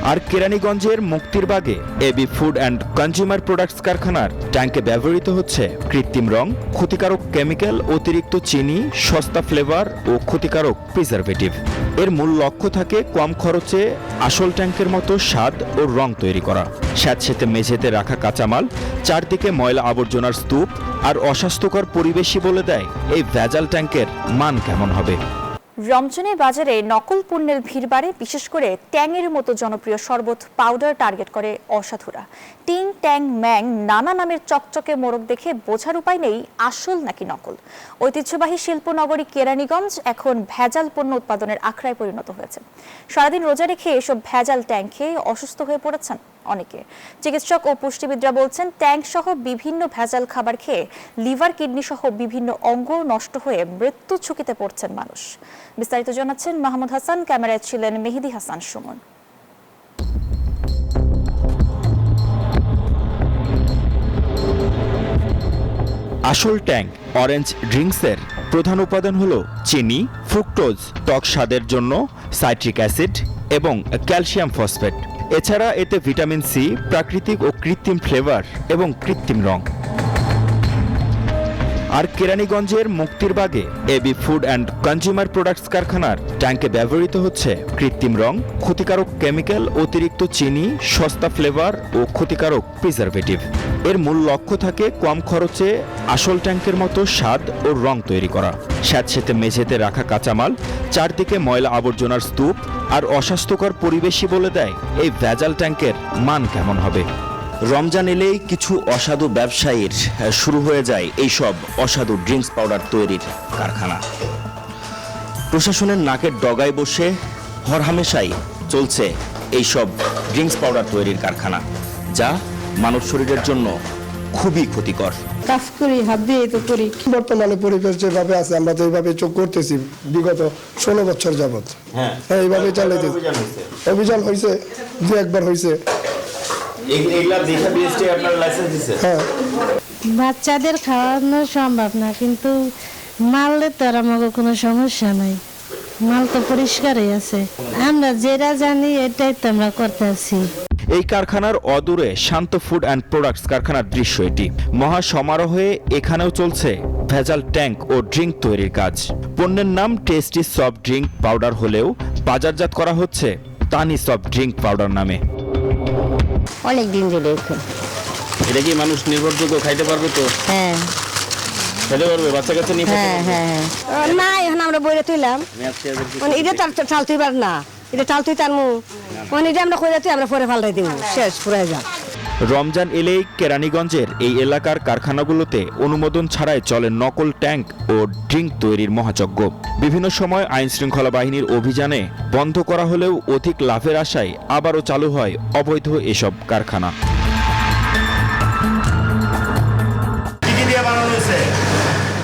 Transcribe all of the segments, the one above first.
আর কেরানীগঞ্জের মুক্তিরবাগে AB food and consumer products কারখানার ট্যাঙ্কে ব্যবহৃত হচ্ছে কৃত্রিম রং, ক্ষতিকারক কেমিক্যাল, অতিরিক্ত চিনি, সস্তা ফ্লেভার ও ক্ষতিকারক প্রিজারভেটিভ। এর মূল লক্ষ্য থাকে কম খরচে আসল ট্যাঙ্কের মতো স্বাদ ও রং তৈরি করা। স্যাঁতসেঁতে মেঝেতে রাখা কাঁচামাল, চারদিকে ময়লা আবর্জনার স্তূপ আর অস্বাস্থ্যকর পরিবেশই বলে দেয় এই ভেজাল ট্যাঙ্কের মান কেমন হবে। রমজানে বাজারে নকল পণ্যের ভিড় বাড়ে, বিশেষ করে ট্যাংয়ের মতো জনপ্রিয় শরবত পাউডার টার্গেট করে অসাধুরা। টিং, ট্যাং, ম্যাং নানা নামের চকচকে মোড়ক দেখে বোঝার উপায় নেই আসল নাকি নকল। ঐতিহ্যবাহী শিল্পনগরী কেরানীগঞ্জ এখন ভেজাল পণ্য উৎপাদনের আখড়ায় পরিণত হয়েছে। সারাদিন রোজা রেখে এসব ভেজাল ট্যাং খেয়ে অসুস্থ হয়ে পড়েছেন অনেকে। চিকিৎসক ও পুষ্টিবিদরা বলছেন, ট্যাঙ্ক সহ বিভিন্ন ভেজাল খাবার খেয়ে লিভার, কিডনি সহ বিভিন্ন অঙ্গ নষ্ট হয়ে মৃত্যু ঝুঁকিতে পড়ছেন মানুষ। বিস্তারিত জানাচ্ছেন মাহমুদ হাসান, ক্যামেরায় ছিলেন মেহেদি হাসান সুমন। আসল ট্যাং অরেঞ্জ ড্রিঙ্কসের প্রধান উপাদান হল চিনি, ফ্রুক্টোজ, টক স্বাদের জন্য সাইট্রিক অ্যাসিড এবং ক্যালসিয়াম ফসফেট। এছাড়া এতে ভিটামিন সি, প্রাকৃতিক ও কৃত্রিম ফ্লেভার এবং কৃত্রিম রং। আর কেরানীগঞ্জের মুক্তিরবাগে AB food and consumer products কারখানার ট্যাঙ্কে ব্যবহৃত হচ্ছে কৃত্রিম রং, ক্ষতিকারক কেমিক্যাল, অতিরিক্ত চিনি, সস্তা ফ্লেভার ও ক্ষতিকারক প্রিজারভেটিভ। এর মূল লক্ষ্য থাকে কম খরচে আসল ট্যাঙ্কের মতো স্বাদ ও রং তৈরি করা। স্যাঁতসেঁতে মেঝেতে রাখা কাঁচামাল, চারদিকে ময়লা আবর্জনার স্তূপ আর অস্বাস্থ্যকর পরিবেশই বলে দেয় এই ভেজাল ট্যাঙ্কের মান কেমন হবে। রমজান এলেই কিছু অসাধু ব্যবসায়ীর শুরু হয়ে যায় এইসব অসাধু ড্রিঙ্কস পাউডার তৈরির কারখানা। প্রশাসনের নাকের ডগায় বসে হরহামেশাই চলছে এইসব ড্রিঙ্কস পাউডার তৈরির কারখানা, যা মানব শরীরের জন্য খুবই ক্ষতিকর। কাজ করি, হাত দিয়ে তো করি। বর্তমানে পরিবেশ যেভাবে আছে আমরা তো এইভাবে চোখ করতেছি বিগত 16 বছর যাবত। হ্যাঁ, এইভাবে চালাইতেছি। অভিযান হয়েছে, দু একবার হয়েছে। হ্যাঁ, বাচ্চাদের খাওয়ানো সম্ভব না, কিন্তু মারলে তো আর আমাকে কোনো সমস্যা নাই। মাল তো পরিষ্কারই আছে, আমরা যেটা জানি এটাই তো আমরা করতেছি। এই কারখানার অদূরে শান্ত ফুড অ্যান্ড প্রোডাক্টস কারখানার দৃশ্য এটি। মহা সমারোহে এখানেও চলছে ভেজাল ট্যাঙ্ক ও ড্রিঙ্ক তৈরির কাজ। পণ্যের নাম টেস্টি সফট ড্রিঙ্ক পাউডার হলেও বাজারজাত করা হচ্ছে তানি সফট ড্রিঙ্ক পাউডার নামে। অনেক দিন ধরে এটা কি মানুষ নির্ভরযোগ্য খাইতে পারবে তো? হ্যাঁ, খেতে পারবে, বাচ্চা কাচ্চা নিয়ে? হ্যাঁ হ্যাঁ না, এখন আমরা বইরে তুইলাম, এটা তার চাল তুইবার না, এটা চাল তুই তার এটা আমরা কইরা তুই আমরা পরে ফালটাই দিব, শেষ ফুরাই যা। রমজান এলেই কেরানীগঞ্জের এই এলাকার কারখানাগুলোতে অনুমোদন ছাড়াই চলে নকল ট্যাঙ্ক ও ড্রিঙ্ক তৈরির মহাযজ্ঞ। বিভিন্ন সময় আইন শৃঙ্খলা বাহিনীর অভিযানে বন্ধ করা হলেও অধিক লাভের আশায় আবারও চালু হয় অবৈধ এসব কারখানা।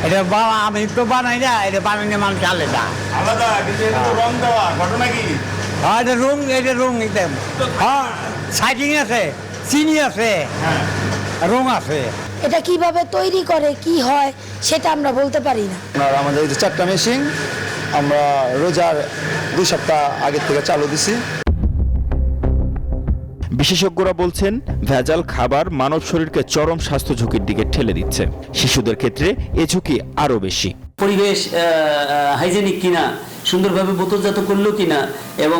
এটা বাবা আমি তো বানাই না, এটা বানাইলে মানুষ আলাদা আলাদা, রং দেওয়া ঘটনা কি? হ্যাঁ, এটা রং একদম। হ্যাঁ, সাইডিং আছে, চিনি আছে, রং আছে। এটা কিভাবে তৈরি করে, কি হয় সেটা আমরা বলতে পারি না। আমাদের এই যে 4টা মেশিন আমরা রোজার 2 সপ্তাহ আগে থেকে চালু দিছি। বিশেষজ্ঞরা বলছেন, ভেজাল খাবার মানব শরীরকে চরম স্বাস্থ্য ঝুঁকির দিকে ঠেলে দিচ্ছে। শিশুদের ক্ষেত্রে এ ঝুঁকি আরও বেশি। পরিবেশ হাইজেনিক কিনা, সুন্দরভাবে বোতলজাত করলো কিনা এবং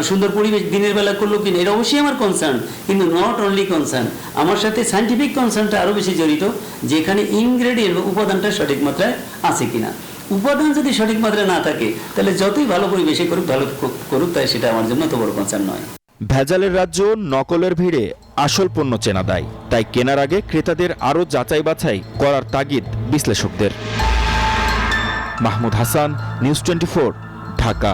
সুন্দর পরিবেশ দিনের বেলা করলো কিনা, এটা অবশ্যই আমার কনসার্ন, কিন্তু নট অনলি কনসার্ন, আমার সাথে সায়েন্টিফিক কনসার্নটা আরও বেশি জড়িত, যেখানে ইনগ্রেডিয়েন্ট বা উপাদানটা সঠিক মাত্রায় আছে কিনা। উপাদান যদি সঠিক মাত্রায় না থাকে তাহলে যতই ভালো পরিবেশে করুক, ভালো করুক, তাই সেটা আমার জন্য তো বড় কনসার্ন নয়। ভেজালের রাজ্য, নকলের ভিড়ে আসল পণ্য চেনা দায়। তাই কেনার আগে ক্রেতাদের আরও যাচাই বাছাই করার তাগিদ বিশ্লেষকদের। মাহমুদ হাসান, নিউজ 24, ঢাকা।